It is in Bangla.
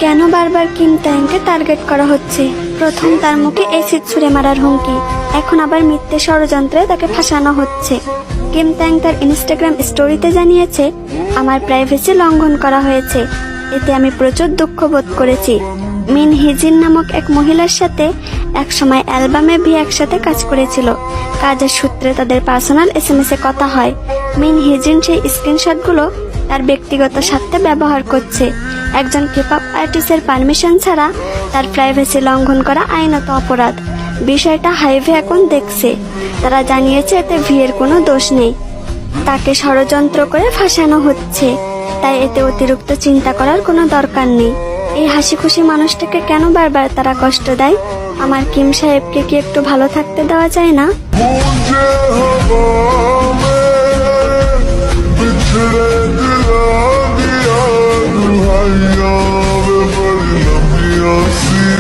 কেন বারবার কিম তাইংকে টার্গেট করা হচ্ছে? প্রথম তার মুখে অ্যাসিড ছুঁড়ে মারার হুমকি, এখন আবার মিথ্যে ষড়যন্ত্রে তাকে ফাঁসানো হচ্ছে। কিম তাইং তার ইনস্টাগ্রাম স্টোরিতে জানিয়েছে, আমার প্রাইভেসি লঙ্ঘন করা হয়েছে, এতে আমি প্রচুর দুঃখ বোধ করেছি। মিন হিজিন নামক এক মহিলার সাথে একসময় অ্যালবামে ভি একসাথে কাজ করেছিল। কাজের সূত্রে তাদের পার্সোনাল এসএমএস এ কথা হয়। মিন হিজিন সেই স্ক্রিনশটগুলো তার ব্যক্তিগত স্বার্থে ব্যবহার করছে। একজন কেপঅপ আর্টিস্টের পারমিশন ছাড়া তার প্রাইভেসি লঙ্ঘন করা আইনত অপরাধ। বিষয়টা হাইভে এখন দেখছে। তারা জানিয়েছে এতে ভিয়ের কোনো দোষ নেই, তাকে ষড়যন্ত্র করে ফাঁসানো হচ্ছে, তাই এতে অতিরিক্ত চিন্তা করার কোনো দরকার নেই। এই হাসি খুশি মানুষটাকে কেন বারবার তারা কষ্ট দেয়? আমার কিম সাহেবকে কি একটু ভালো থাকতে দেওয়া যায় না?